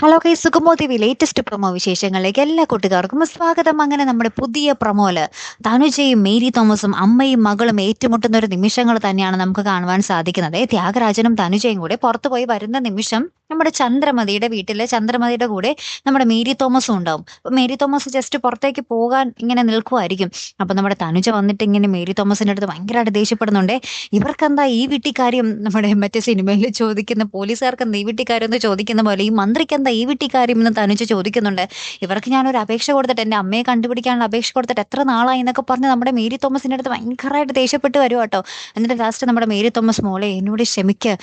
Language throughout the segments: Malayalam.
ഹലോ ഗൈസ്, സുഗമോ ടിവി ലേറ്റസ്റ്റ് പ്രൊമോ വിശേഷങ്ങളിലേക്ക് എല്ലാ കൂട്ടുകാർക്കും സ്വാഗതം. അങ്ങനെ നമ്മുടെ പുതിയ പ്രൊമോല് തനുജയും മേരി തോമസും അമ്മയും മകളും ഏറ്റുമുട്ടുന്ന ഒരു നിമിഷങ്ങൾ തന്നെയാണ് നമുക്ക് കാണുവാൻ സാധിക്കുന്നത്. ത്യാഗരാജനും തനുജയും കൂടെ പുറത്തുപോയി വരുന്ന നിമിഷം നമ്മുടെ ചന്ദ്രമതിയുടെ വീട്ടിലെ ചന്ദ്രമതിയുടെ കൂടെ നമ്മുടെ മേരി തോമസും ഉണ്ടാവും. അപ്പൊ മേരി തോമസ് ജസ്റ്റ് പുറത്തേക്ക് പോകാൻ ഇങ്ങനെ നിൽക്കുമായിരിക്കും. അപ്പൊ നമ്മുടെ തനുജ വന്നിട്ട് ഇങ്ങനെ മേരി തോമസിന്റെ അടുത്ത് ഭയങ്കരമായിട്ട് ദേഷ്യപ്പെടുന്നുണ്ട്. ഇവർക്കെന്താ ഈ വീട്ടിക്കാര്യം, നമ്മുടെ മറ്റേ സിനിമയിൽ ചോദിക്കുന്ന പോലീസുകാർക്ക് എന്താ ഈ വീട്ടിക്കാര്യം എന്ന് ചോദിക്കുന്ന പോലെ ഈ മന്ത്രിക്ക് എന്താ ഈ വീട്ടിക്കാര്യം എന്ന് തനുജ ചോദിക്കുന്നുണ്ട്. ഇവർക്ക് ഞാനൊരു അപേക്ഷ കൊടുത്തിട്ട് എന്റെ അമ്മയെ കണ്ടുപിടിക്കാനുള്ള അപേക്ഷ കൊടുത്തിട്ട് എത്ര നാളായി എന്നൊക്കെ പറഞ്ഞ് നമ്മുടെ മേരി തോമസിന്റെ അടുത്ത് ഭയങ്കരമായിട്ട് ദേഷ്യപ്പെട്ട് വരും കേട്ടോ. എന്നിട്ട് ലാസ്റ്റ് നമ്മുടെ മേരി തോമസ്, മോളെ എന്നോട് ക്ഷമിക്ക്,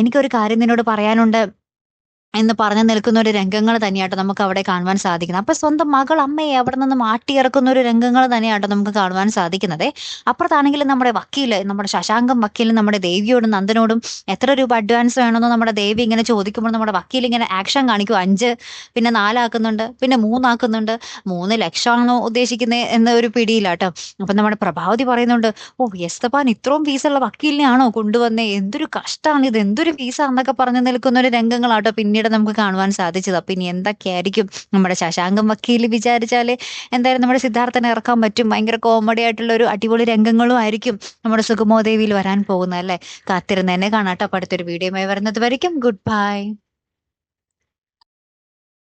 എനിക്കൊരു കാര്യം നിന്നോട് പറയാനുണ്ട് എന്ന് പറഞ്ഞു നിൽക്കുന്ന ഒരു രംഗങ്ങൾ തന്നെയാട്ടോ നമുക്ക് അവിടെ കാണുവാൻ സാധിക്കുന്നത്. അപ്പൊ സ്വന്തം മകൾ അമ്മയെ അവിടെ നിന്ന് മാറ്റിയിറക്കുന്ന ഒരു രംഗങ്ങൾ തന്നെയാട്ടോ നമുക്ക് കാണുവാൻ സാധിക്കുന്നത്. അപ്പുറത്താണെങ്കിലും നമ്മുടെ വക്കീല്, നമ്മുടെ ശശാങ്കം വക്കീലും നമ്മുടെ ദേവിയോടും നന്ദനോടും എത്ര രൂപ അഡ്വാൻസ് വേണമെന്ന് നമ്മുടെ ദേവി ഇങ്ങനെ ചോദിക്കുമ്പോൾ നമ്മുടെ വക്കീൽ ഇങ്ങനെ ആക്ഷൻ കാണിക്കും. 5, പിന്നെ 4 ആക്കുന്നുണ്ട്, പിന്നെ 3 ആക്കുന്നുണ്ട്. 3 ലക്ഷമാണോ ഉദ്ദേശിക്കുന്നത് എന്ന ഒരു പിടിയിലാട്ടോ. അപ്പൊ നമ്മുടെ പ്രഭാവതി പറയുന്നുണ്ട്, ഓ യസ്തപാൻ ഇത്രയും ഫീസുള്ള വക്കീലിനെയാണോ കൊണ്ടുവന്നേ, എന്തൊരു കഷ്ടമാണ് ഇത്, എന്തൊരു ഫീസാന്നൊക്കെ പറഞ്ഞു നിൽക്കുന്ന ഒരു രംഗങ്ങളാട്ടോ പിന്നീട് നമുക്ക് കാണുവാൻ സാധിച്ചത്. അപ്പൊ ഇനി എന്തൊക്കെയായിരിക്കും നമ്മുടെ ശശാങ്കം വക്കീൽ വിചാരിച്ചാല് എന്തായാലും നമ്മുടെ സിദ്ധാർത്ഥനെ ഇറക്കാൻ പറ്റും. ഭയങ്കര കോമഡി ആയിട്ടുള്ള ഒരു അടിപൊളി രംഗങ്ങളും ആയിരിക്കും നമ്മുടെ സുഗമോ ദേവിയിൽ വരാൻ പോകുന്നത് അല്ലേ. കാത്തിരുന്ന് തന്നെ കാണാട്ടോ. അപ്പൊ അടുത്തൊരു വീഡിയോയുമായി വരുന്നത് വരയ്ക്കും ഗുഡ് ബൈ.